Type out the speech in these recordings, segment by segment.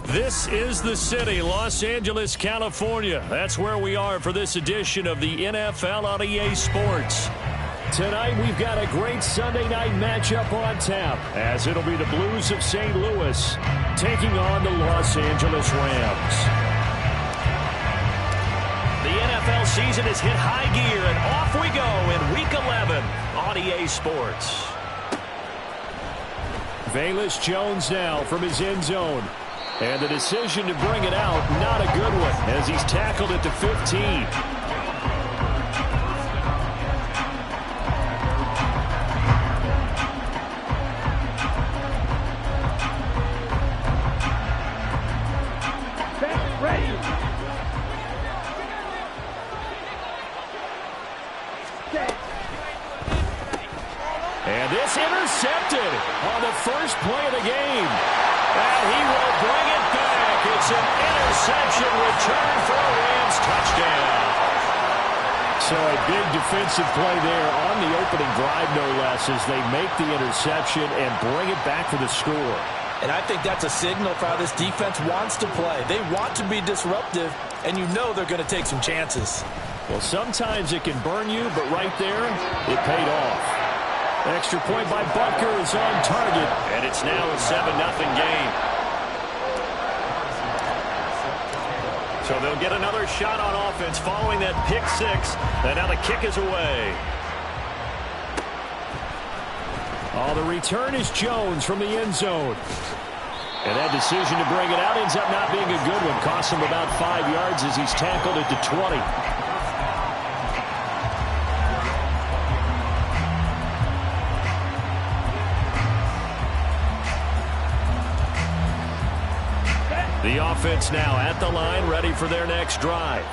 This is the city, Los Angeles, California. That's where we are for this edition of the NFL on EA Sports. Tonight, we've got a great Sunday night matchup on tap, as it'll be the Blues of St. Louis taking on the Los Angeles Rams. The NFL season has hit high gear, and off we go in Week 11 on EA Sports. Velus Jones now from his end zone. And the decision to bring it out, not a good one, as he's tackled at the 15. And this intercepted on the first play of the game. And he will bring it back. It's an interception return for a Rams touchdown. So a big defensive play there on the opening drive, no less, as they make the interception and bring it back for the score. And I think that's a signal for how this defense wants to play. They want to be disruptive, and you know they're going to take some chances. Well, sometimes it can burn you, but right there, it paid off. Extra point by Butker is on target, and it's now a 7-0 game. So they'll get another shot on offense following that pick six, and now the kick is away. Oh, the return is Jones from the end zone. And that decision to bring it out ends up not being a good one. Costs him about 5 yards as he's tackled at the 20. The offense now at the line, ready for their next drive.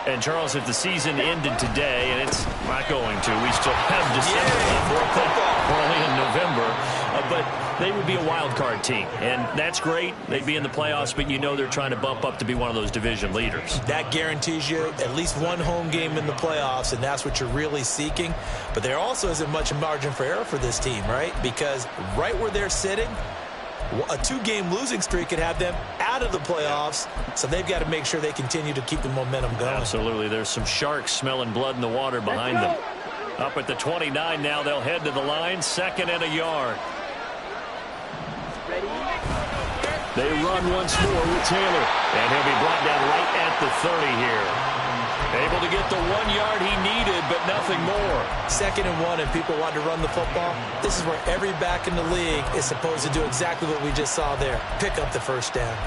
And, Charles, if the season ended today, and it's not going to, we still have December left. We're only in November. But they would be a wild card team, and that's great. They'd be in the playoffs, but you know they're trying to bump up to be one of those division leaders. That guarantees you at least one home game in the playoffs, and that's what you're really seeking. But there also isn't much margin for error for this team, right? Because right where they're sitting, a two-game losing streak could have them out of the playoffs, so they've got to make sure they continue to keep the momentum going. Absolutely. There's some sharks smelling blood in the water behind them. Up at the 29 now, they'll head to the line, 2nd and a yard. They run once more with Taylor, and he'll be brought down right at the 30 here. Able to get the 1 yard he needed, but nothing more. 2nd and 1, and people want to run the football. This is where every back in the league is supposed to do exactly what we just saw there. Pick up the first down.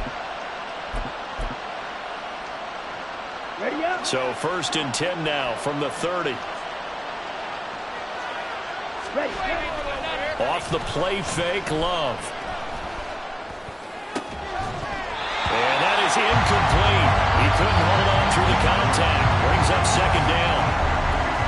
Ready up. So 1st and 10 now from the 30. Ready. Off the play fake, Love. And that is incomplete. He couldn't hold on through the contact. Brings up 2nd down.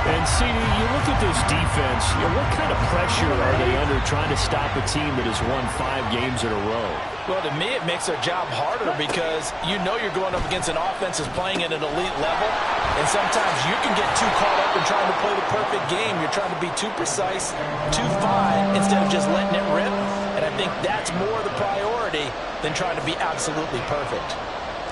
And, CD, you look at this defense, what kind of pressure are they under trying to stop a team that has won 5 games in a row? Well, to me, it makes their job harder because you know you're going up against an offense that's playing at an elite level, and sometimes you can get too caught up in trying to play the perfect game. You're trying to be too precise, too fine, instead of just letting it rip, and I think that's more the priority than trying to be absolutely perfect.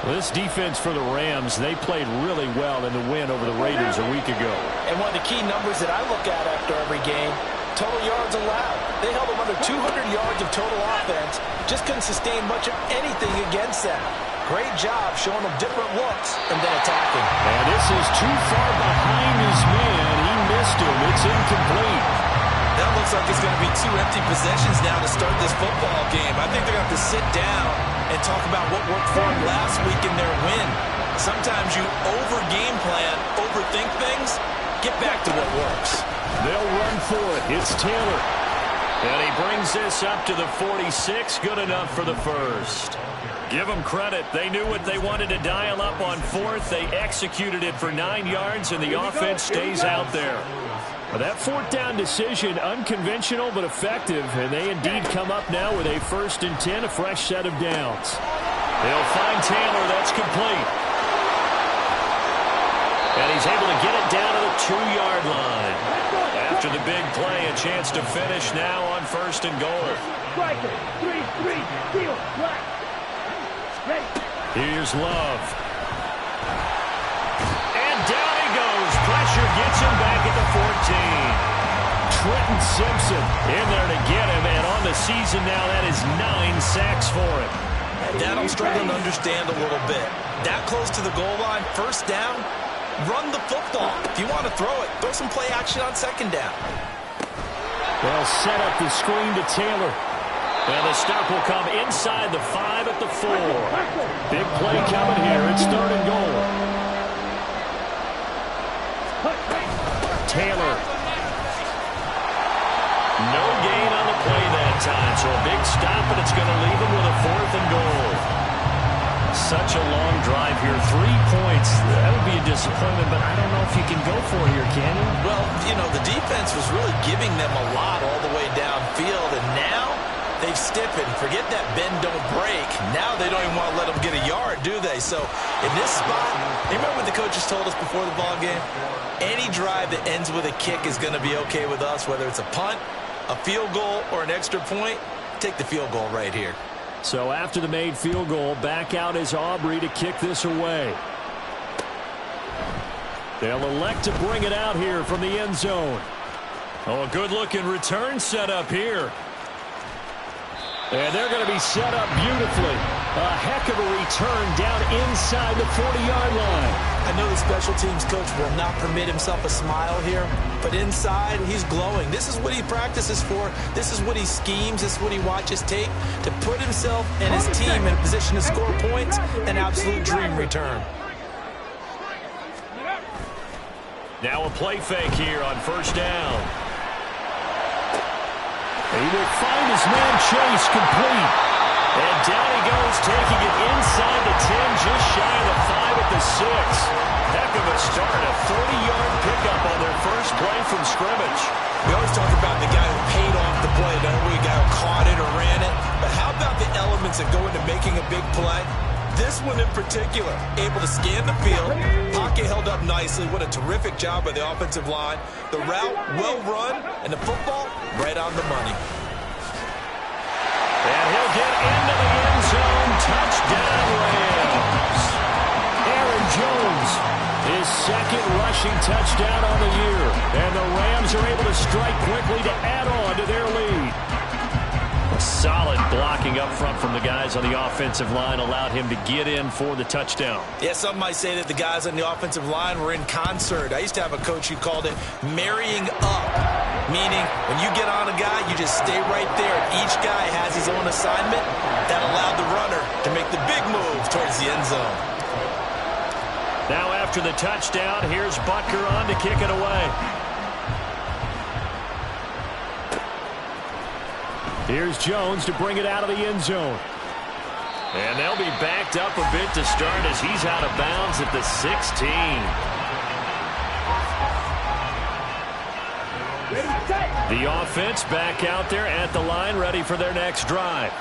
Well, this defense for the Rams, they played really well in the win over the Raiders a week ago. And one of the key numbers that I look at after every game, total yards allowed. They held them under 200 yards of total offense, just couldn't sustain much of anything against them. Great job showing them different looks and then attacking. And this is too far behind his man. He missed him. It's incomplete. That looks like it's going to be 2 empty possessions now to start this football game. I think they're going to have to sit down and talk about what worked for them last week in their win. Sometimes you over-game plan, overthink things, get back to what works. They'll run for it. It's Taylor. And he brings this up to the 46. Good enough for the first. Give them credit. They knew what they wanted to dial up on 4th. They executed it for 9 yards, and the offense stays out there. Well, that 4th down decision, unconventional but effective, and they indeed come up now with a 1st and 10, a fresh set of downs. They'll find Taylor. That's complete. And he's able to get it down to the 2-yard line. After the big play, a chance to finish now on 1st and goal. Striker, 3-3, steal, black. Ready. Here's Love. And down he goes. Pressure gets him back at the 14. Trenton Simpson in there to get him, and on the season now, that is 9 sacks for him. That I'm struggling to understand a little bit. That close to the goal line, 1st down, run the football. If you want to throw it, throw some play action on 2nd down. They'll set up the screen to Taylor. And the stop will come inside the 5 at the 4. Big play coming here. It's 3rd and goal. Taylor. No gain on the play that time, so a big stop, and it's going to leave him with a 4th and goal. Such a long drive here. 3 points. That would be a disappointment, but I don't know if you can go for it here, can you? Well, you know, the defense was really giving them a lot all the way downfield, and now they've stiffened. Forget that bend, don't break. Now they don't even want to let them get a yard, do they? So in this spot, you remember what the coaches told us before the ball game? Any drive that ends with a kick is going to be okay with us, whether it's a punt, a field goal, or an extra point. Take the field goal right here. So after the made field goal, back out is Aubrey to kick this away. They'll elect to bring it out here from the end zone. Oh, a good-looking return set up here. And they're going to be set up beautifully. A heck of a return down inside the 40-yard line. I know the special teams coach will not permit himself a smile here, but inside, he's glowing. This is what he practices for. This is what he schemes. This is what he watches tape to put himself and his team in a position to score points. An absolute dream return. Now a play fake here on 1st down. He will find his man Chase complete. And down he goes, taking it inside the 10, just shy of the 5 at the 6. Heck of a start, a 30-yard pickup on their first play from scrimmage. We always talk about the guy who paid off the play, don't we? The guy who caught it or ran it. But how about the elements that go into making a big play? This one in particular, able to scan the field. Pocket held up nicely. What a terrific job by the offensive line. The route, well run, and the football, right on the money. And he'll get into the end zone. Touchdown, Rams. Aaron Jones, his 2nd rushing touchdown on the year. And the Rams are able to strike quickly to add on to their lead. Solid blocking up front from the guys on the offensive line allowed him to get in for the touchdown. Yeah, some might say that the guys on the offensive line were in concert. I used to have a coach who called it marrying up, meaning when you get on a guy, you just stay right there. Each guy has his own assignment that allowed the runner to make the big move towards the end zone. Now after the touchdown, here's Butker on to kick it away. Here's Jones to bring it out of the end zone. And they'll be backed up a bit to start as he's out of bounds at the 16. The offense back out there at the line, ready for their next drive.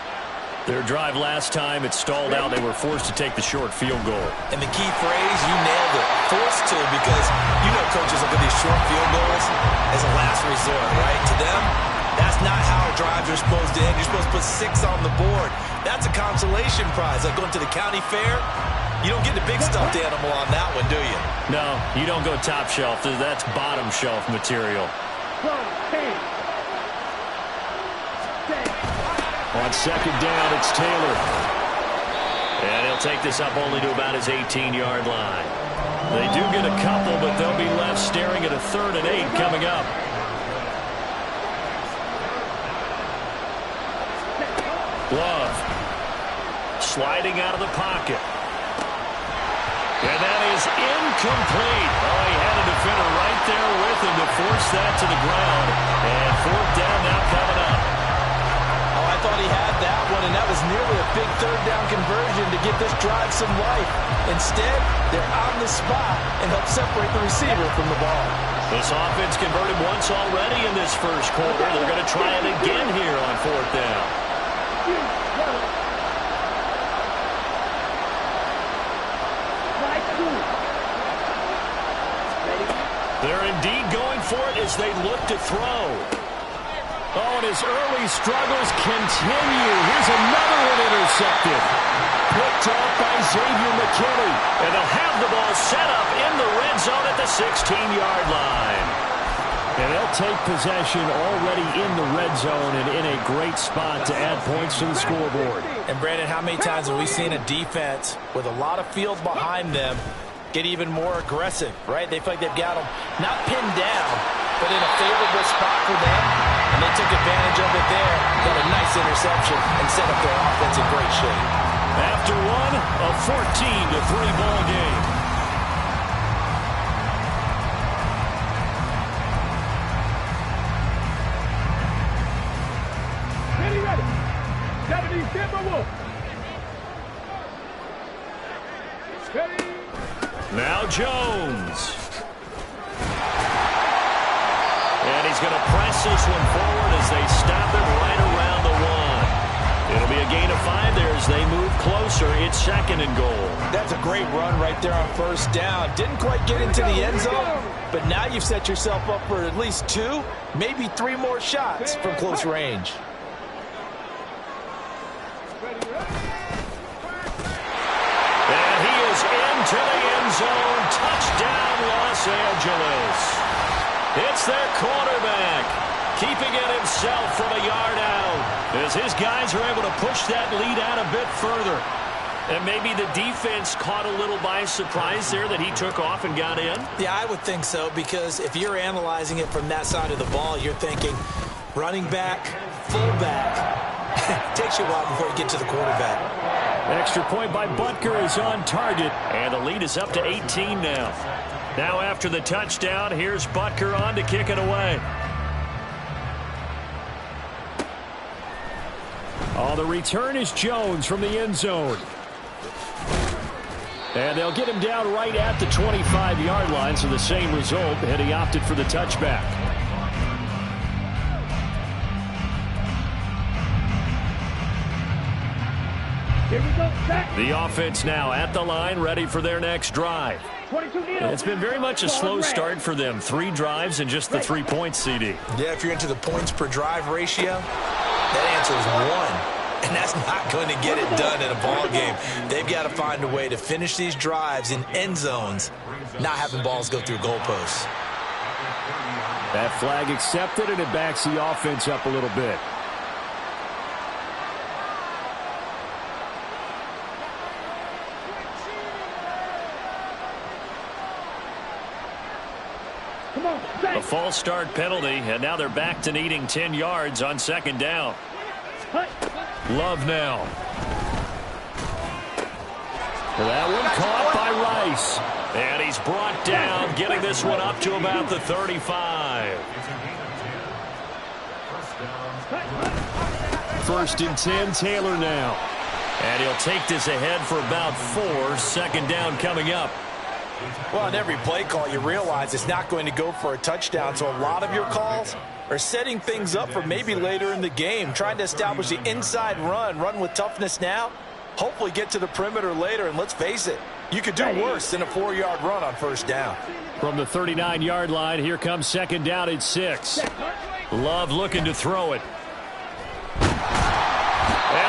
Their drive last time, it stalled out. They were forced to take the short field goal. And the key phrase, you nailed it, forced to, because you know coaches look at these short field goals as a last resort, right? To them, that's not how drives are supposed to end. You're supposed to put 6 on the board. That's a consolation prize. Like going to the county fair, you don't get the big stuffed animal on that one, do you? No, you don't go top shelf. That's bottom shelf material. On 2nd down, it's Taylor. And he'll take this up only to about his 18-yard line. They do get a couple, but they'll be left staring at a 3rd and 8 coming up. Love. Sliding out of the pocket. And that is incomplete. Oh, he had a defender right there with him to force that to the ground. And 4th down now coming up. Oh, I thought he had that one, and that was nearly a big 3rd down conversion to give this drive some life. Instead, they're on the spot and help separate the receiver from the ball. This offense converted once already in this first quarter. They're going to try it again here on 4th down. They're indeed going for it as they look to throw. Oh, and his early struggles continue. Here's another one intercepted. Picked off by Xavier McKinney. And they'll have the ball set up in the red zone at the 16-yard line. And they'll take possession already in the red zone and in a great spot to add points to the scoreboard. And, Brandon, how many times have we seen a defense with a lot of field behind them get even more aggressive, right? They feel like they've got them not pinned down, but in a favorable spot for them. And they took advantage of it there, got a nice interception, and set up their offense in great shape. After one, a 14-3 ball game. Ready. 70 Timberwolves. Ready. Now Jones. And he's going to press this one forward as they stop him right around the one. It'll be a gain of 5 there as they move closer. It's 2nd and goal. That's a great run right there on first down. Didn't quite get into the end zone, but now you've set yourself up for at least 2, maybe 3 more shots from close range. And he is into the end zone. Touchdown, Los Angeles. It's their quarterback, keeping it himself from a yard out, as his guys are able to push that lead out a bit further. And maybe the defense caught a little by surprise there that he took off and got in? Yeah, I would think so, because if you're analyzing it from that side of the ball, you're thinking running back, fullback. Takes you a while before you get to the quarterback. Extra point by Butker is on target, and the lead is up to 18 now. Now after the touchdown, here's Butker on to kick it away. Oh, the return is Jones from the end zone. And they'll get him down right at the 25-yard line, so the same result, and he opted for the touchback. Here we go. Back. The offense now at the line, ready for their next drive. 22 It's been very much a slow start for them. 3 drives and just the 3 points, CD. Yeah, if you're into the points per drive ratio, that answer is 1. And that's not going to get it done in a ball game. They've got to find a way to finish these drives in end zones, not having balls go through goalposts. That flag accepted, and it backs the offense up a little bit. A false start penalty, and now they're back to needing 10 yards on 2nd down. Love now. That one caught by Rice. And he's brought down, getting this one up to about the 35. 1st and 10, Taylor now. And he'll take this ahead for about 4. 2nd down coming up. Well, on every play call, you realize it's not going to go for a touchdown, so a lot of your calls are setting things up for maybe later in the game, trying to establish the inside run with toughness now, hopefully get to the perimeter later, and let's face it, you could do worse than a 4-yard run on 1st down. From the 39-yard line, here comes 2nd down at 6. Love looking to throw it. And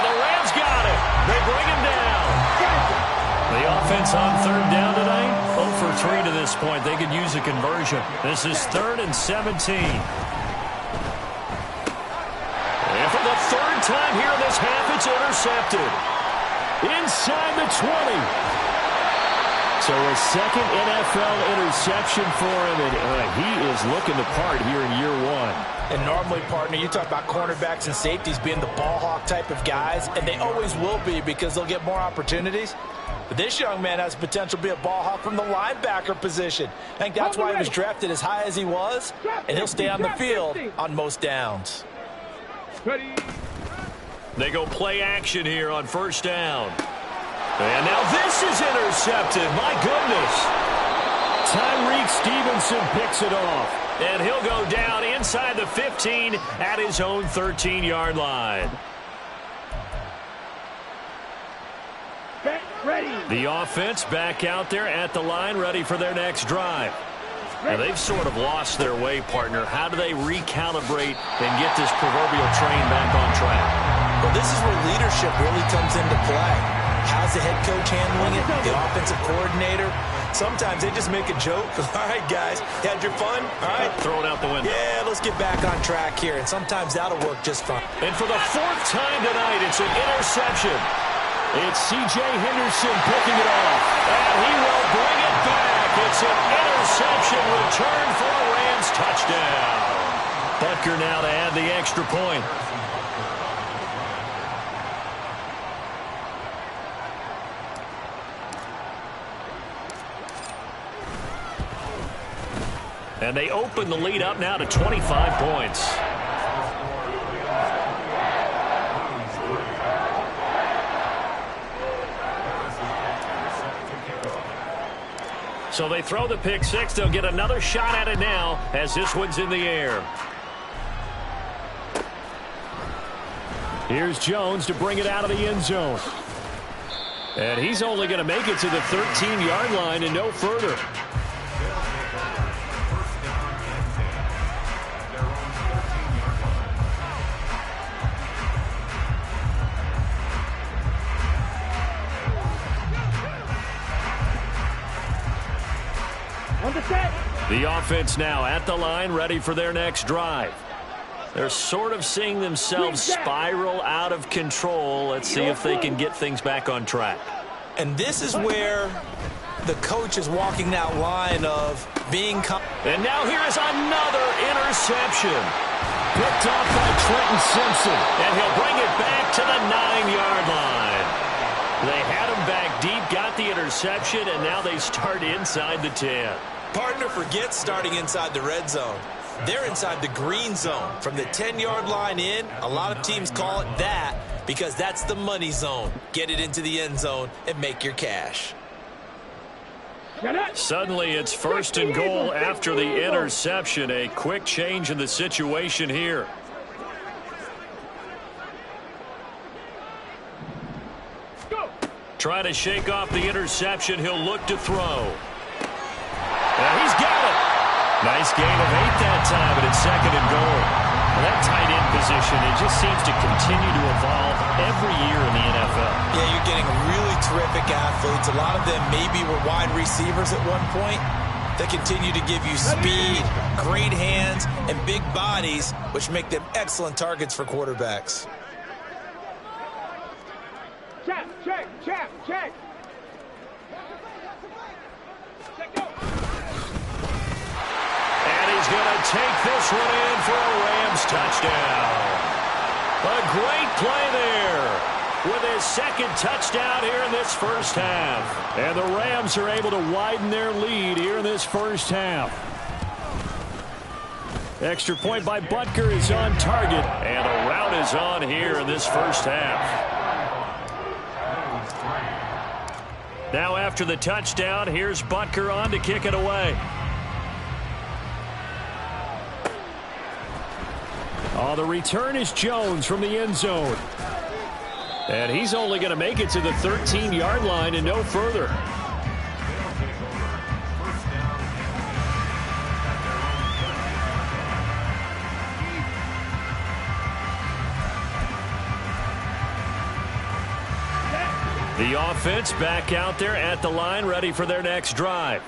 the Rams got it. They bring him down. The offense on 3rd down tonight, 0 for 3 to this point. They could use a conversion. This is 3rd and 17. And for the 3rd time here in this half, it's intercepted. Inside the 20. So a 2nd NFL interception for him, and he is looking the part here in year 1. And normally, partner, you talk about cornerbacks and safeties being the ball hawk type of guys, and they always will be because they'll get more opportunities. But this young man has potential to be a ball hawk from the linebacker position. I think that's why he was drafted as high as he was, and he'll stay on the field on most downs. They go play action here on 1st down. And now this is intercepted. My goodness. Tyreek Stevenson picks it off. And he'll go down inside the 15 at his own 13-yard line. Ready. The offense back out there at the line, ready for their next drive. Now, they've sort of lost their way, partner. How do they recalibrate and get this proverbial train back on track? Well, this is where leadership really comes into play. How's the head coach handling it? The offensive coordinator? Sometimes they just make a joke. All right, guys, had your fun? All right. Throw it out the window. Yeah, let's get back on track here. And sometimes that'll work just fine. And for the 4th time tonight, it's an interception. It's C.J. Henderson picking it off. And he will bring it back. It's an interception return for a Rams touchdown. Butker now to add the extra point. And they open the lead up now to 25 points. So they throw the pick six. They'll get another shot at it now as this one's in the air. Here's Jones to bring it out of the end zone. And he's only going to make it to the 13-yard line and no further. The offense now at the line, ready for their next drive. They're sort of seeing themselves spiral out of control. Let's see if they can get things back on track. And this is where the coach is walking that line of being... And now here is another interception. Picked off by Trenton Simpson. And he'll bring it back to the 9-yard line. They had him back deep, got the interception, and now they start inside the 10. Partner forgets starting inside the red zone. They're inside the green zone. From the 10-yard line in, a lot of teams call it that because that's the money zone. Get it into the end zone and make your cash. Suddenly it's 1st and goal after the interception. A quick change in the situation here. Try to shake off the interception. He'll look to throw. And he's got it. Nice gain of 8 that time, but it's 2nd and goal. Well, that tight end position, it just seems to continue to evolve every year in the NFL. Yeah, you're getting really terrific athletes. A lot of them maybe were wide receivers at one point. They continue to give you speed, great hands, and big bodies, which make them excellent targets for quarterbacks. Check, check, check, check. He's going to take this one in for a Rams touchdown. A great play there with his 2nd touchdown here in this first half. And the Rams are able to widen their lead here in this first half. Extra point by Butker is on target. And the rout is on here in this first half. Now after the touchdown, here's Butker on to kick it away. Oh, the return is Jones from the end zone. And he's only going to make it to the 13-yard line and no further. The offense back out there at the line, ready for their next drive.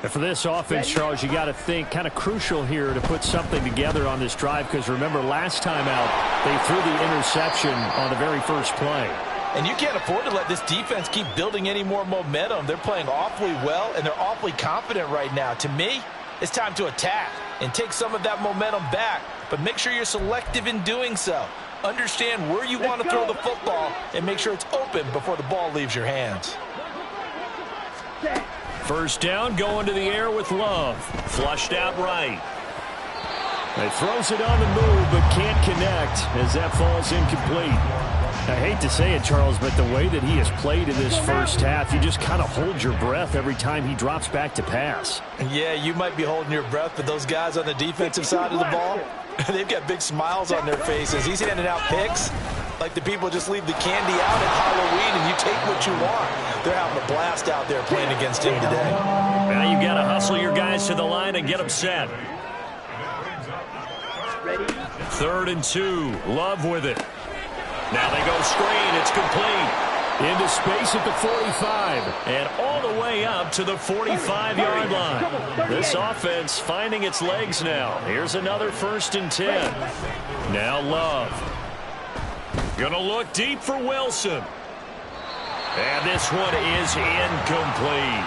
And for this offense, Charles, you got to think kind of crucial here to put something together on this drive because remember last time out they threw the interception on the very first play. And you can't afford to let this defense keep building any more momentum. They're playing awfully well and they're awfully confident right now. To me, it's time to attack and take some of that momentum back, but make sure you're selective in doing so. Understand where you want to throw the football and make sure it's open before the ball leaves your hands. First down, going to the air with Love. Flushed out right. He throws it on the move, but can't connect as that falls incomplete. I hate to say it, Charles, but the way that he has played in this first half, you just kind of hold your breath every time he drops back to pass. Yeah, you might be holding your breath, but those guys on the defensive side of the ball, they've got big smiles on their faces. He's handing out picks like the people just leave the candy out at Halloween and you take what you want. They're having a blast out there playing against him today. Now you've got to hustle your guys to the line and get them set. Ready? 3rd and 2. Love with it. Now they go screen. It's complete. Into space at the 45. And all the way up to the 45-yard line. This offense finding its legs now. Here's another 1st and 10. Now Love. Gonna look deep for Wilson. And this one is incomplete.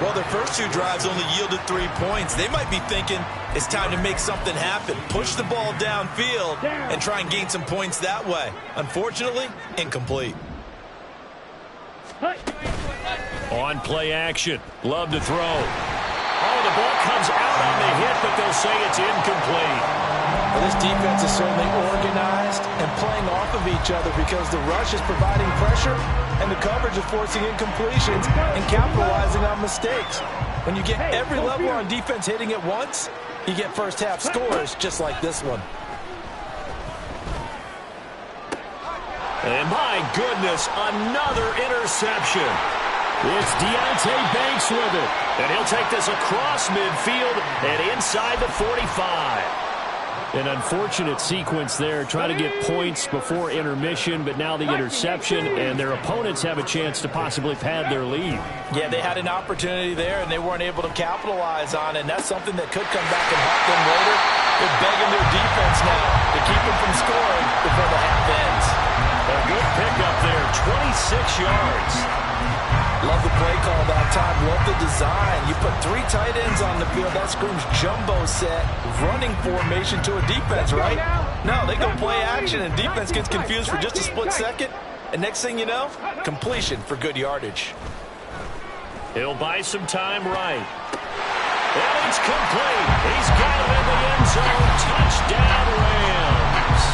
Well, their first 2 drives only yielded 3 points. They might be thinking it's time to make something happen. Push the ball downfield and try and gain some points that way. Unfortunately, incomplete. On play action. Love to throw. Oh, the ball comes out on the hit, but they'll say it's incomplete. Well, this defense is certainly organized and playing off of each other because the rush is providing pressure and the coverage is forcing incompletions and capitalizing on mistakes. When you get every level on defense hitting at once, you get first half scores just like this one. And my goodness, another interception. It's Deontay Banks with it. And he'll take this across midfield and inside the 45. An unfortunate sequence there, trying to get points before intermission, but now the interception, and their opponents have a chance to possibly pad their lead. Yeah, they had an opportunity there, and they weren't able to capitalize on it, and that's something that could come back and haunt them later. They're begging their defense now to keep them from scoring before the half ends. A good pickup there, 26 yards. Love the play call that time. Love the design. You put 3 tight ends on the field. That screams jumbo set, running formation to a defense, right? No, they go play action, and defense gets confused for just a split second. And next thing you know, completion for good yardage. He'll buy some time right. And it's complete. He's got it in the end zone. Touchdown, Rams.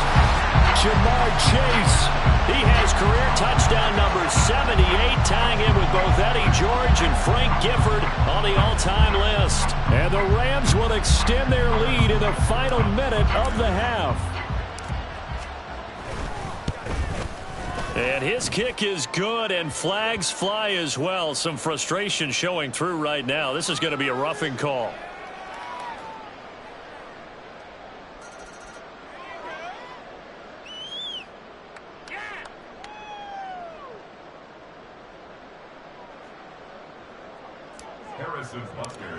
Jamar Chase. He has career touchdown number 78, tying him with both Eddie George and Frank Gifford on the all-time list. And the Rams will extend their lead in the final minute of the half. And his kick is good, and flags fly as well. Some frustration showing through right now. This is going to be a roughing call.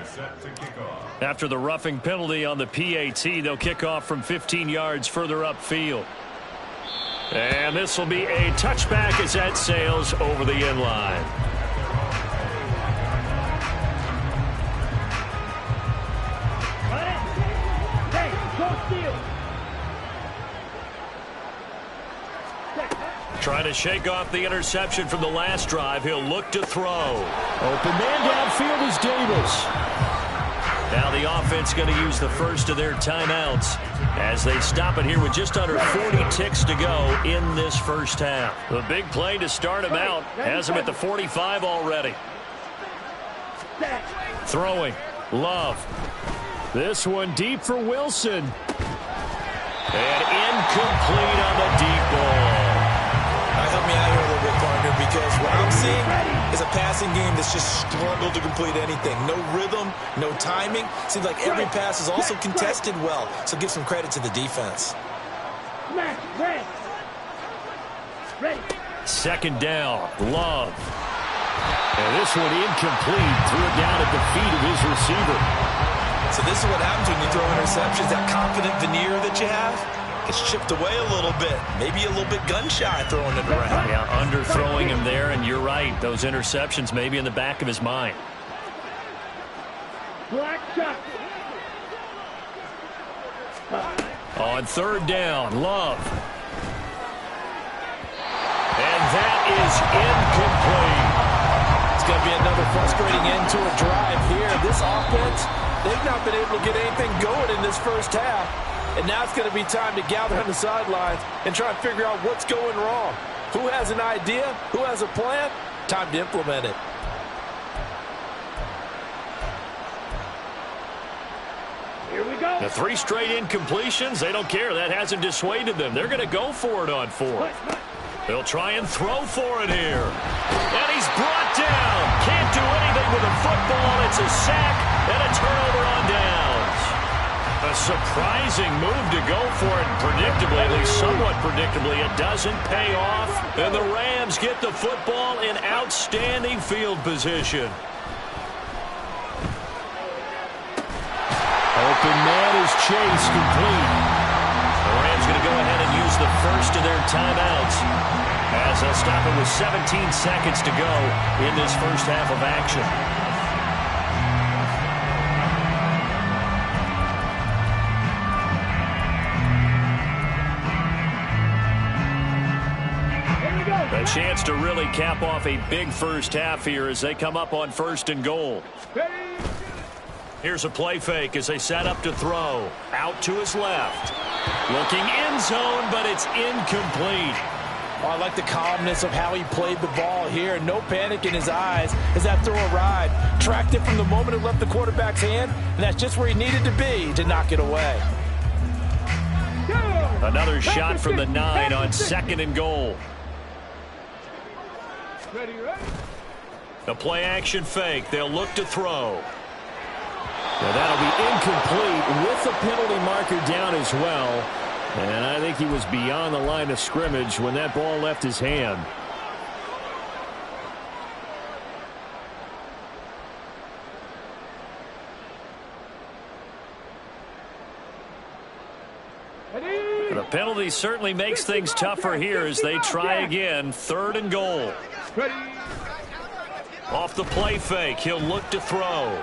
Set to kick off. After the roughing penalty on the PAT, they'll kick off from 15 yards further upfield. And this will be a touchback as that sails over the end line. Trying to shake off the interception from the last drive. He'll look to throw. Open man downfield is Davis. Now the offense going to use the first of their timeouts as they stop it here with just under 40 ticks to go in this first half. The big play to start him out has him at the 45 already. Throwing. Love. This one deep for Wilson. And incomplete on the deep ball. Help me out here a little bit, partner, because what I'm seeing is a passing game that's just struggled to complete anything. No rhythm, no timing. Seems like every pass is also contested well, so give some credit to the defense. Second down, Love. And this one incomplete. Threw it down at the feet of his receiver. So this is what happens when you throw interceptions. That confident veneer that you have gets chipped away a little bit. Maybe a little bit gun-shy throwing it around. Yeah, underthrowing him there, and you're right. Those interceptions may be in the back of his mind. On third down, Love. And that is incomplete. It's going to be another frustrating end to a drive here. This offense, they've not been able to get anything going in this first half. And now it's going to be time to gather on the sidelines and try and figure out what's going wrong. Who has an idea? Who has a plan? Time to implement it. Here we go. The 3 straight incompletions, they don't care. That hasn't dissuaded them. They're going to go for it on 4th. They'll try and throw for it here. And he's brought down. Can't do anything with a football. It's a sack and a turnover on downs. A surprising move to go for it. Predictably, at least somewhat predictably, it doesn't pay off. And the Rams get the football in outstanding field position. Open man is Chase, complete. The Rams going to go ahead and use the first of their timeouts as they'll stop it with 17 seconds to go in this first half of action. A chance to really cap off a big first half here as they come up on 1st and goal. Here's a play fake as they set up to throw. Out to his left. Looking end zone, but it's incomplete. Oh, I like the calmness of how he played the ball here. No panic in his eyes as that throw arrived. Tracked it from the moment it left the quarterback's hand, and that's just where he needed to be to knock it away. Another shot from the 9 on 2nd and goal. A play-action fake. They'll look to throw. Now that'll be incomplete with the penalty marker down as well. And I think he was beyond the line of scrimmage when that ball left his hand. The penalty certainly makes things tougher here as they try again. 3rd and goal. Off the play fake, he'll look to throw.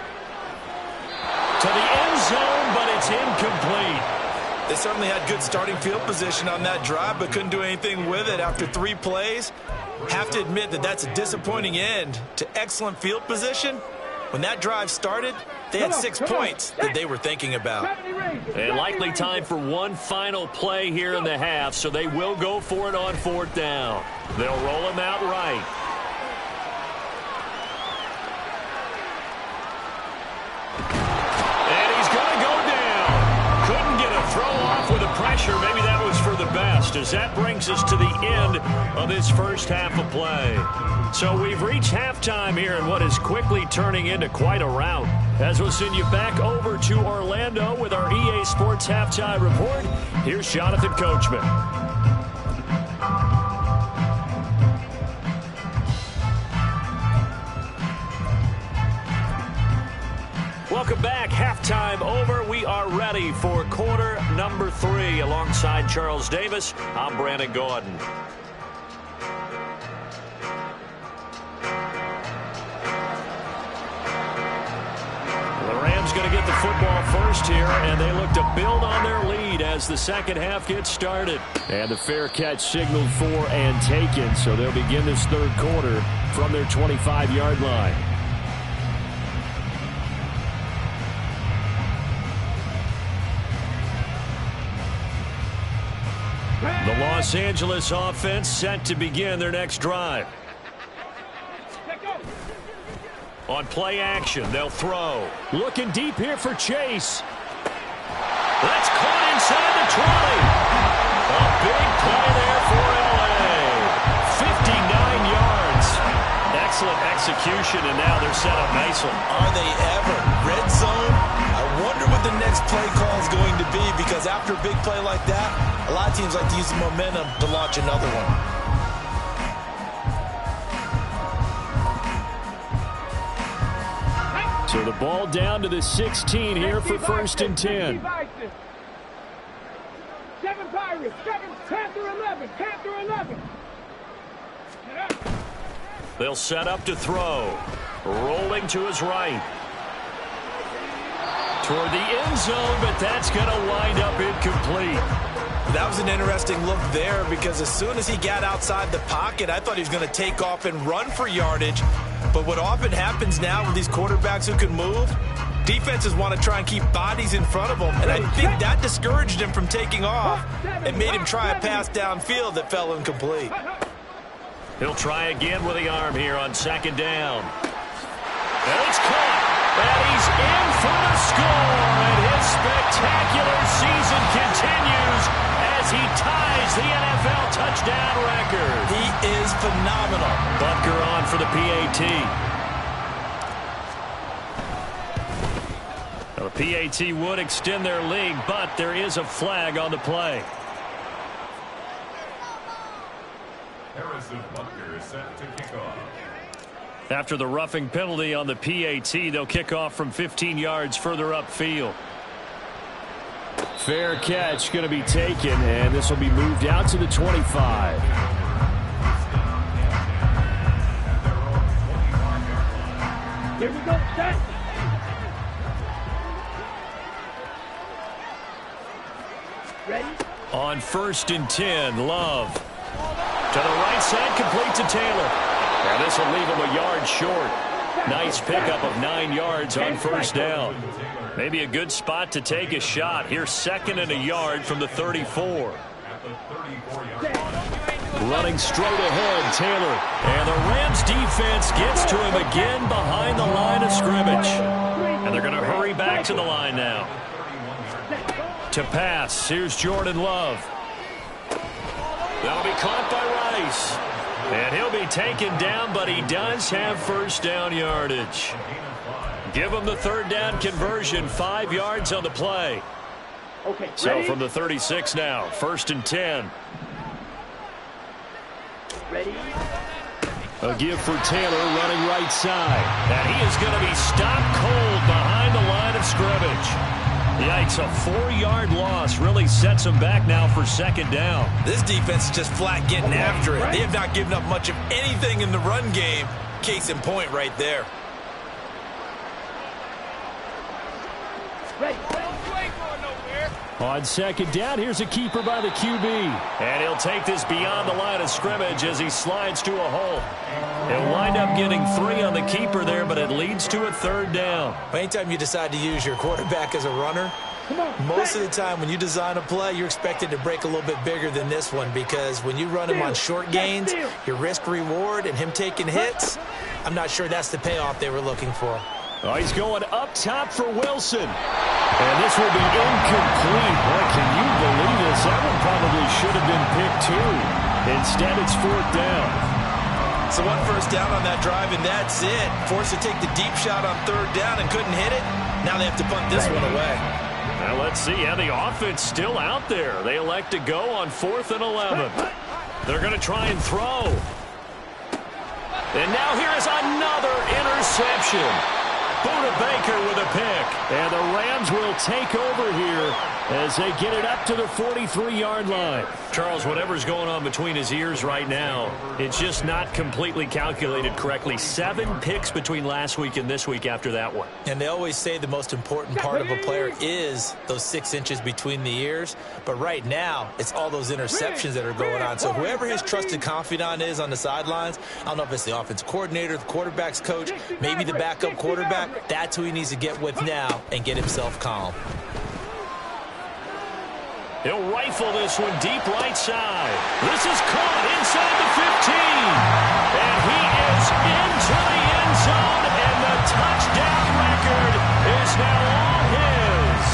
To the end zone, but it's incomplete. They certainly had good starting field position on that drive, but couldn't do anything with it after 3 plays. Have to admit that that's a disappointing end to excellent field position. When that drive started, they had 6 points that they were thinking about. And likely time for one final play here in the half, so they will go for it on 4th down. They'll roll him out right. Pressure, maybe that was for the best, as that brings us to the end of this first half of play. So we've reached halftime here in what is quickly turning into quite a rout. As we'll send you back over to Orlando with our EA Sports Halftime Report, here's Jonathan Coachman. Welcome back. Halftime over. We are ready for quarter number 3. Alongside Charles Davis, I'm Brandon Gordon. The Rams going to get the football first here, and they look to build on their lead as the second half gets started. And the fair catch signaled for and taken, so they'll begin this third quarter from their 25-yard line. The Los Angeles offense set to begin their next drive. On play action, they'll throw. Looking deep here for Chase. That's caught inside the 20. A big play there for L.A. 59 yards. Excellent execution, and now they're set up nicely. Are they ever? Red zone? I wonder what the next play call is going to be, because after a big play like that, a lot of teams like to use the momentum to launch another one. So the ball down to the 16 here for 1st and 10. 7 Pirates, 7, Panther 11, Panther 11. They'll set up to throw. Rolling to his right. Toward the end zone, but that's going to wind up incomplete. That was an interesting look there, because as soon as he got outside the pocket, I thought he was going to take off and run for yardage. But what often happens now with these quarterbacks who can move, defenses want to try and keep bodies in front of them. And I think that discouraged him from taking off and made him try a pass downfield that fell incomplete. He'll try again with the arm here on 2nd down. And it's caught. And he's in for the score. And his spectacular season continues as as he ties the NFL touchdown record. He is phenomenal. Butker on for the PAT. Now, the PAT would extend their lead, but there is a flag on the play. Harrison Butker is set to kick off. After the roughing penalty on the PAT, they'll kick off from 15 yards further upfield. Fair catch going to be taken, and this will be moved out to the 25. Here we go, set. Ready? On 1st and 10, Love. To the right side, complete to Taylor. And this will leave him a yard short. Nice pickup of 9 yards on 1st down. Maybe a good spot to take a shot. Here's 2nd and a yard from the 34. Running straight ahead, Taylor. And the Rams defense gets to him again behind the line of scrimmage. And they're going to hurry back to the line now. To pass, here's Jordan Love. That'll be caught by Rice. And he'll be taken down, but he does have 1st down yardage. Give him the 3rd down conversion, 5 yards on the play. Okay, so ready? from the 36 now, 1st and 10. Ready? A give for Taylor running right side. And he is going to be stopped cold behind the line of scrimmage. Yikes, a 4-yard loss really sets them back now for 2nd down. This defense is just flat getting after it. They have not given up much of anything in the run game. Case in point right there. Ready? On 2nd down, here's a keeper by the QB. And he'll take this beyond the line of scrimmage as he slides to a hole. He'll wind up getting 3 on the keeper there, but it leads to a 3rd down. Anytime you decide to use your quarterback as a runner, most of the time when you design a play, you're expected to break a little bit bigger than this one, because when you run him on short gains, your risk-reward and him taking hits, I'm not sure that's the payoff they were looking for. Oh, he's going up top for Wilson. And this will be incomplete. Boy, can you believe this? That one probably should have been picked too. Instead, it's 4th down. So 1 first down on that drive, and that's it. Forced to take the deep shot on 3rd down and couldn't hit it. Now they have to punt this one away. Now let's see how the offense still out there. They elect to go on 4th and 11. They're going to try and throw. And now here is another interception. Buda Baker with a pick. And the Rams will take over here as they get it up to the 43-yard line. Charles, whatever's going on between his ears right now, it's just not completely calculated correctly. 7 picks between last week and this week after that one. And they always say the most important part of a player is those 6 inches between the ears. But right now, it's all those interceptions that are going on. So whoever his trusted confidant is on the sidelines, I don't know if it's the offense coordinator, the quarterback's coach, maybe the backup quarterback, that's who he needs to get with now and get himself calm. He'll rifle this one deep right side. This is caught inside the 15. And he is into the end zone, and the touchdown record is now all his.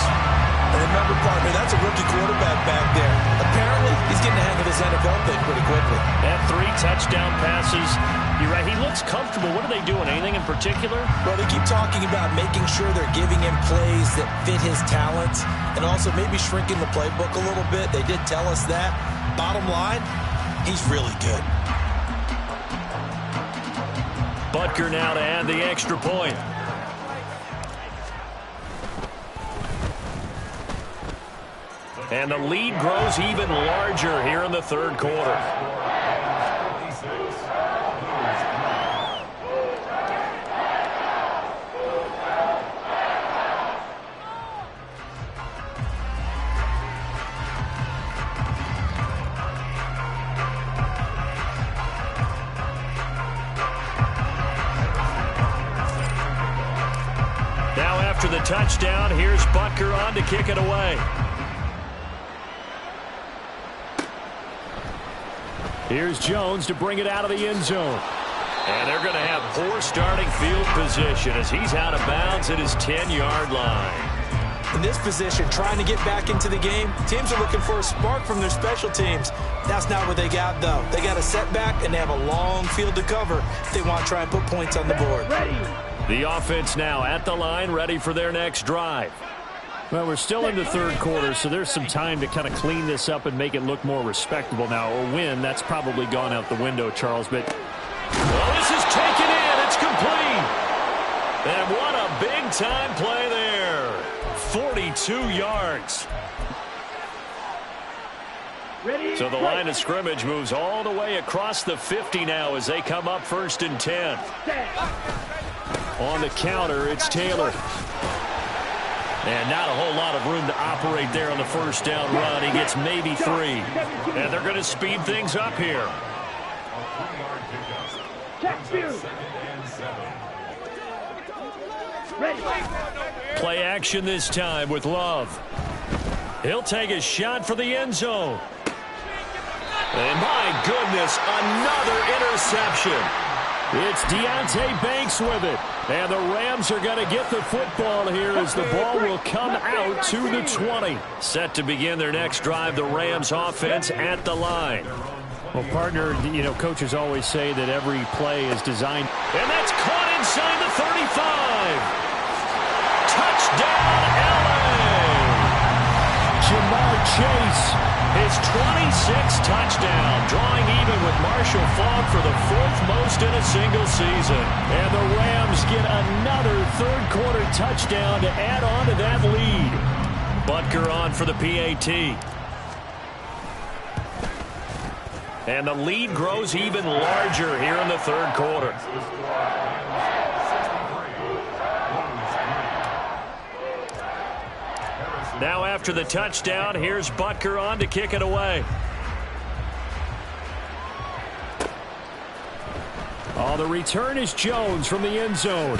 And remember, partner, that's a rookie quarterback back there. Apparently, he's getting the hang of this NFL thing pretty quickly. That 3 touchdown passes. You're right. He looks comfortable. What are they doing? Anything in particular? Well, they keep talking about making sure they're giving him plays that fit his talents and also maybe shrinking the playbook a little bit. They did tell us that. Bottom line, he's really good. Butker now to add the extra point. And the lead grows even larger here in the 3rd quarter. Now after the touchdown, here's Butker on to kick it away. Here's Jones to bring it out of the end zone. And they're going to have poor starting field position as he's out of bounds at his 10-yard line. In this position, trying to get back into the game, teams are looking for a spark from their special teams. That's not what they got, though. They got a setback, and they have a long field to cover if they want to try and put points on the board. The offense now at the line, ready for their next drive. Well, we're still in the third quarter, so there's some time to kind of clean this up and make it look more respectable now. Or win, that's probably gone out the window, Charles. But well, this is taken in. It's complete. And what a big-time play there. 42 yards. So the line of scrimmage moves all the way across the 50 now as they come up 1st and 10. On the counter, it's Taylor. And not a whole lot of room to operate there on the first down run. He gets maybe 3. And they're going to speed things up here. Play action this time with Love. He'll take a shot for the end zone. And my goodness, another interception. It's Deonte Banks with it. And the Rams are going to get the football here as the ball will come out to the 20. Set to begin their next drive, the Rams offense at the line. Well, partner, you know, coaches always say that every play is designed. And that's caught inside the 35. Touchdown, LA! Jamar Chase. His 26th touchdown, drawing even with Marshall Faulk for the 4th most in a single season. And the Rams get another third-quarter touchdown to add on to that lead. Butker on for the PAT. And the lead grows even larger here in the third quarter. Now after the touchdown, here's Butker on to kick it away. Oh, the return is Jones from the end zone.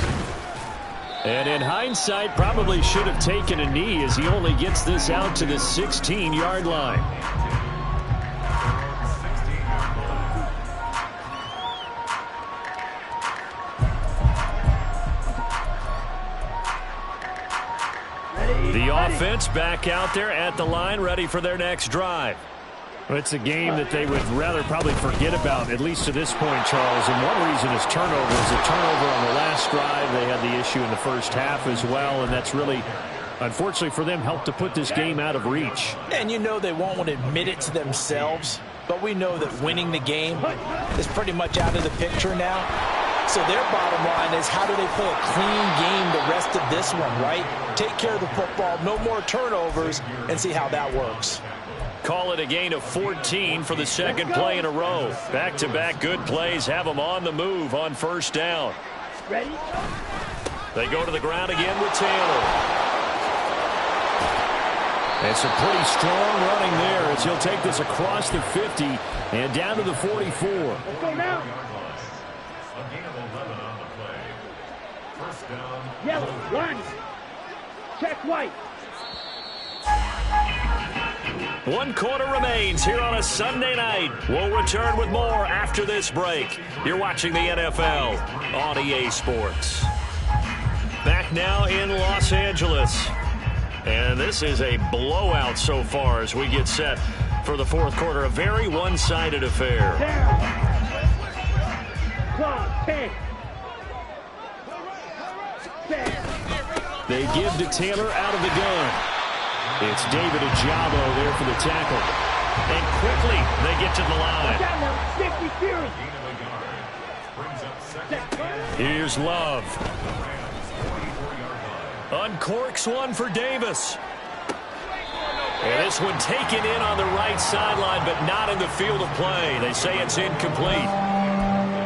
And in hindsight, probably should have taken a knee as he only gets this out to the 16-yard line. The offense back out there at the line, ready for their next drive. Well, it's a game that they would rather probably forget about, at least to this point, Charles. And one reason is turnovers. A turnover on the last drive. They had the issue in the first half as well, and that's really, unfortunately for them, helped to put this game out of reach. And you know they won't want to admit it to themselves, but we know that winning the game is pretty much out of the picture now. So their bottom line is, how do they play a clean game the rest of this one, right? Take care of the football, no more turnovers, and see how that works. Call it a gain of 14 for the second play in a row. Back-to-back good plays have them on the move on first down. Ready? They go to the ground again with Taylor. It's a pretty strong running there as he'll take this across the 50 and down to the 44. Let's go now. A gain of 11 on the play. First down. Yellow, line. Check white. 1 quarter remains here on a Sunday night. We'll return with more after this break. You're watching the NFL on EA Sports. Back now in Los Angeles. And this is a blowout so far as we get set for the fourth quarter. A very one-sided affair. Down. Clock, 10. They give to Taylor out of the gun. It's David Ajabo there for the tackle. And quickly they get to the line. Here's Love. Uncorks one for Davis. And this one taken in on the right sideline, but not in the field of play. They say it's incomplete.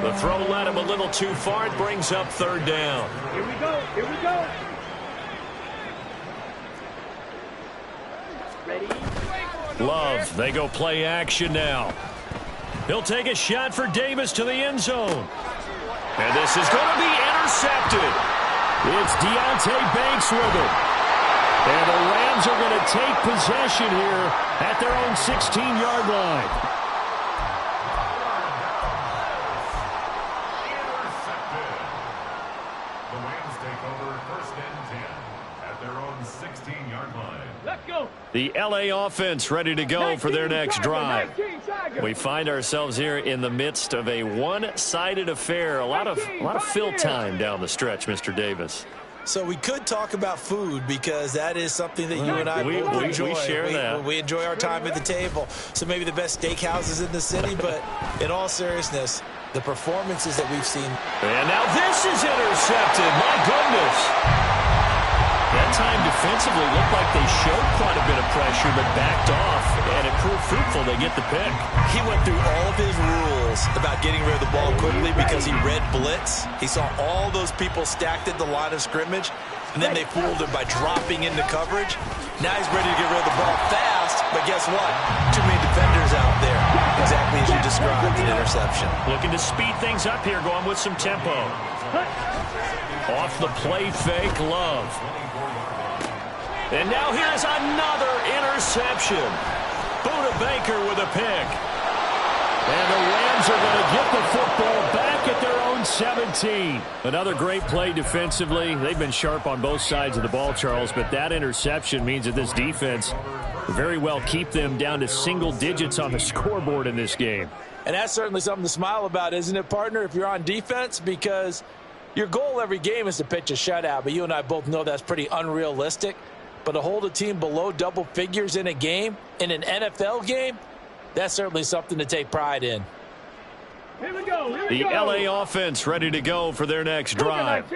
The throw led him a little too far. It brings up third down. Here we go. Here we go. Ready? Love, they go play action now. He'll take a shot for Davis to the end zone. And this is going to be intercepted. It's Deonte Banks with it. And the Rams are going to take possession here at their own 16-yard line. The Rams take over first and 10 at their own 16-yard Let's go. The LA offense ready to go for their next drive. We find ourselves here in the midst of a one-sided affair. A lot of fill time down the stretch, Mr. Davis. So we could talk about food because that is something that you and I both enjoy. We share that. We enjoy our time at the table. So maybe the best steakhouses in the city, but in all seriousness, the performances that we've seen. And now this is intercepted. My goodness. That time defensively looked like they showed quite a bit of pressure but backed off, and it proved fruitful. They get the pick. He went through all of his rules about getting rid of the ball quickly because he read blitz. He saw all those people stacked at the line of scrimmage, and then they fooled him by dropping into coverage. Now he's ready to get rid of the ball fast, but guess what? Too many defenders out there. Exactly as you described, an interception. Looking to speed things up here, going with some tempo. Off the play fake, Love. And now here's another interception. Buda Baker with a pick. And the Rams are going to get the football back at their own 17. Another great play defensively. They've been sharp on both sides of the ball, Charles, but that interception means that this defense very well keep them down to single digits on the scoreboard in this game. And that's certainly something to smile about, isn't it, partner, if you're on defense? Because your goal every game is to pitch a shutout, but you and I both know that's pretty unrealistic. But to hold a team below double figures in a game, in an NFL game, that's certainly something to take pride in. Here we go. The LA offense ready to go for their next drive.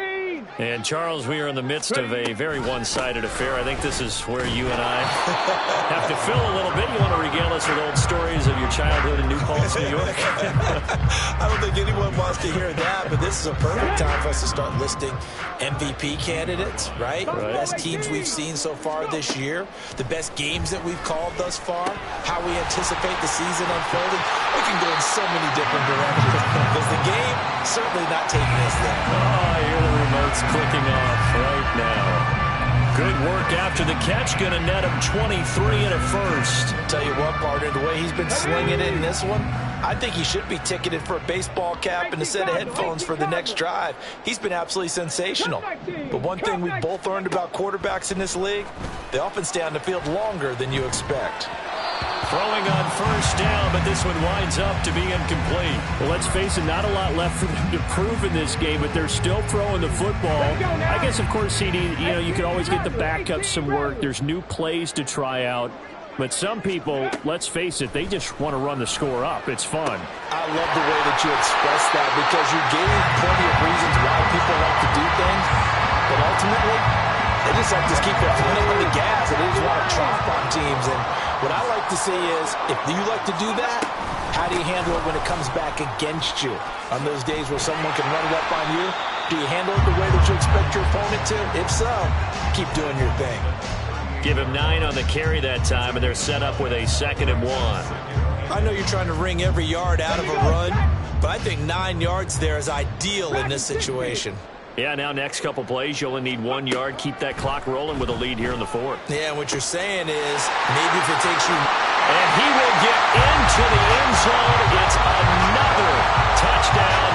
And, Charles, we are in the midst of a very one-sided affair. I think this is where you and I have to fill a little bit. You want to regale us with old stories of your childhood in New Paltz, New York? I don't think anyone wants to hear that, but this is a perfect time for us to start listing MVP candidates, right? The best teams we've seen so far this year, the best games that we've called thus far, how we anticipate the season unfolding. We can go in so many different directions because the game certainly not taking us there. Oh, I hear the remote's clicking off right now. Good work after the catch. Going to net him 23 and a first. Tell you what, partner, the way he's been slinging it in this one, I think he should be ticketed for a baseball cap and a set of headphones for the next drive. He's been absolutely sensational. But one thing we both learned about quarterbacks in this league, they often stay on the field longer than you expect. Throwing on first down, but this one winds up to be incomplete. Well, let's face it, not a lot left for them to prove in this game, but they're still throwing the football. I guess, of course, CD, you could always get the backups some work. There's new plays to try out. But some people, let's face it, they just want to run the score up. It's fun. I love the way that you express that because you gave plenty of reasons why people like to do things. But ultimately, they just like to keep their foot on the gas and they just want to chomp on teams. And what I like to see is, if you like to do that, how do you handle it when it comes back against you? On those days where someone can run it up on you, do you handle it the way that you expect your opponent to? If so, keep doing your thing. Give him 9 on the carry that time, and they're set up with a 2nd and 1. I know you're trying to wring every yard out of a run, but I think 9 yards there is ideal in this situation. Yeah, now next couple plays, you only need 1 yard. Keep that clock rolling with a lead here in the 4th. Yeah, and what you're saying is maybe if it takes you... And he will get into the end zone. It's another touchdown.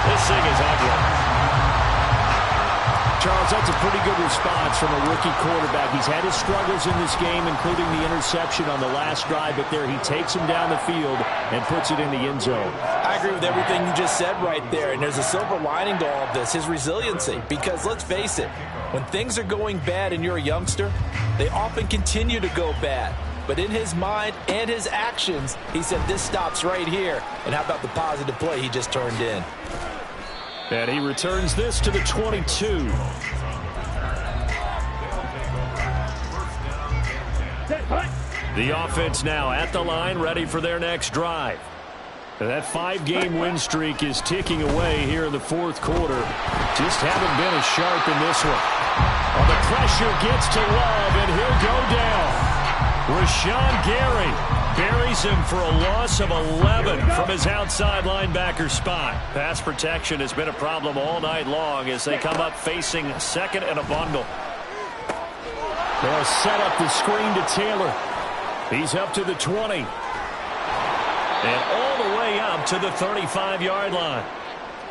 This thing is ugly. Charles, that's a pretty good response from a rookie quarterback. He's had his struggles in this game, including the interception on the last drive, but there he takes him down the field and puts it in the end zone. I agree with everything you just said right there, and there's a silver lining to all of this, his resiliency. Because let's face it, when things are going bad and you're a youngster, they often continue to go bad. But in his mind and his actions, he said this stops right here. And how about the positive play he just turned in? And he returns this to the 22. The offense now at the line, ready for their next drive. And that 5-game win streak is ticking away here in the 4th quarter. Just haven't been as sharp in this one. Oh, the pressure gets to Love, and he'll go down. Rashawn Gary buries him for a loss of 11 from his outside linebacker spot. Pass protection has been a problem all night long as they come up facing 2nd and a bundle. They'll set up the screen to Taylor. He's up to the 20. And all the way up to the 35-yard line.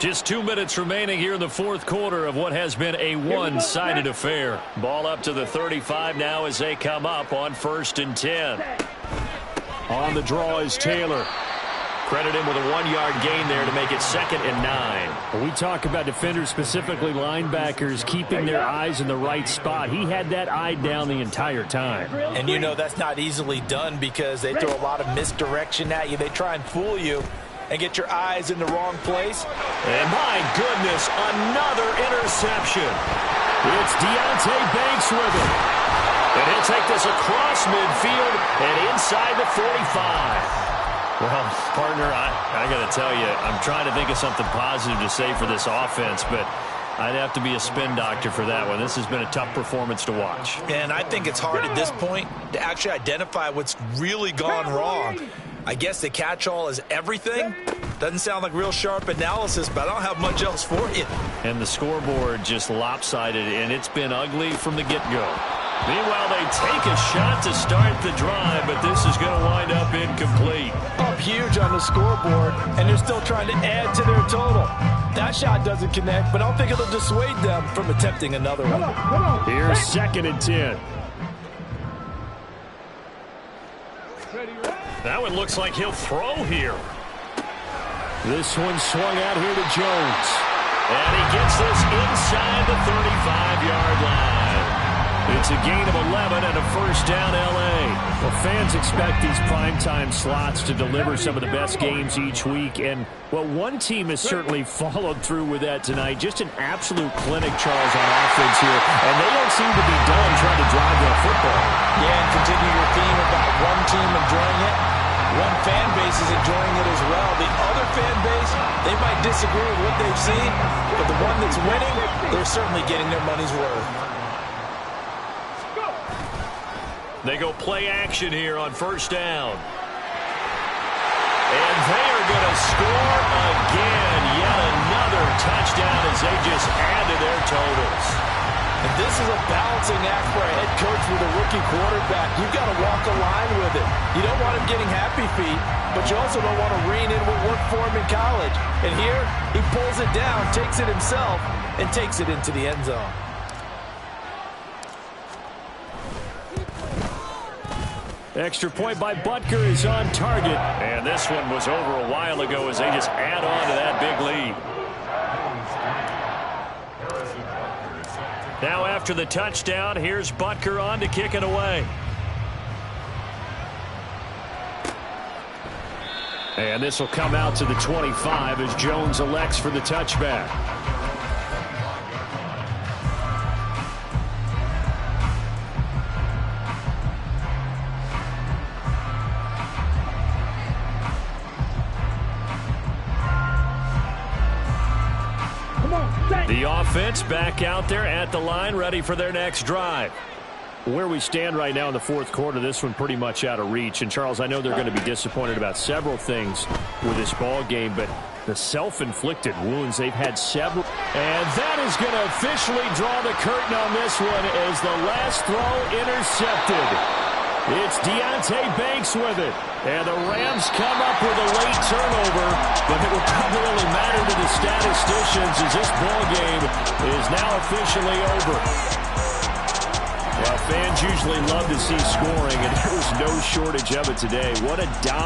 Just 2 minutes remaining here in the fourth quarter of what has been a one-sided affair. Ball up to the 35 now as they come up on 1st and 10. On the draw is Taylor. Credit him with a 1-yard gain there to make it 2nd and 9. When we talk about defenders, specifically linebackers, keeping their eyes in the right spot. He had that eye down the entire time. And you know that's not easily done because they throw a lot of misdirection at you. They try and fool you and get your eyes in the wrong place. And my goodness, another interception. It's Deontay Banks with it. And he'll take this across midfield and inside the 45. Well, partner, I got to tell you, I'm trying to think of something positive to say for this offense, but I'd have to be a spin doctor for that one. This has been a tough performance to watch. And I think it's hard at this point to actually identify what's really gone wrong. I guess the catch-all is everything. Doesn't sound like real sharp analysis, but I don't have much else for you. And the scoreboard just lopsided, and it's been ugly from the get-go. Meanwhile, they take a shot to start the drive, but this is going to wind up incomplete. Up huge on the scoreboard, and they're still trying to add to their total. That shot doesn't connect, but I don't think it'll dissuade them from attempting another one. Here's 2nd and 10. That one looks like he'll throw here. This one swung out here to Jones. And he gets this inside the 35-yard line. It's a gain of 11 and a 1st down, L.A. Well, fans expect these primetime slots to deliver some of the best games each week. And, well, one team has certainly followed through with that tonight. Just an absolute clinic, Charles, on offense here. And they don't seem to be done trying to drive that football. Yeah, and continue your theme about one team enjoying it. One fan base is enjoying it as well. The other fan base, they might disagree with what they've seen, but the one that's winning, they're certainly getting their money's worth. They go play action here on 1st down. And they are going to score again. Yet another touchdown as they just add to their totals. And this is a balancing act for a head coach with a rookie quarterback. You've got to walk a line with it. You don't want him getting happy feet, but you also don't want to rein in what worked for him in college. And here, he pulls it down, takes it himself, and takes it into the end zone. Extra point by Butker is on target. And this one was over a while ago as they just add on to that big lead. Now after the touchdown, here's Butker on to kick it away. And this will come out to the 25 as Jones elects for the touchback. The offense back out there at the line, ready for their next drive. Where we stand right now in the fourth quarter, this one pretty much out of reach. And, Charles, I know they're going to be disappointed about several things with this ball game, but the self-inflicted wounds, they've had several. And that is going to officially draw the curtain on this one as the last throw intercepted. It's Deontay Banks with it. And the Rams come up with a late turnover, but it will probably only matter to the statisticians as this ball game is now officially over. Well, fans usually love to see scoring, and there was no shortage of it today. What a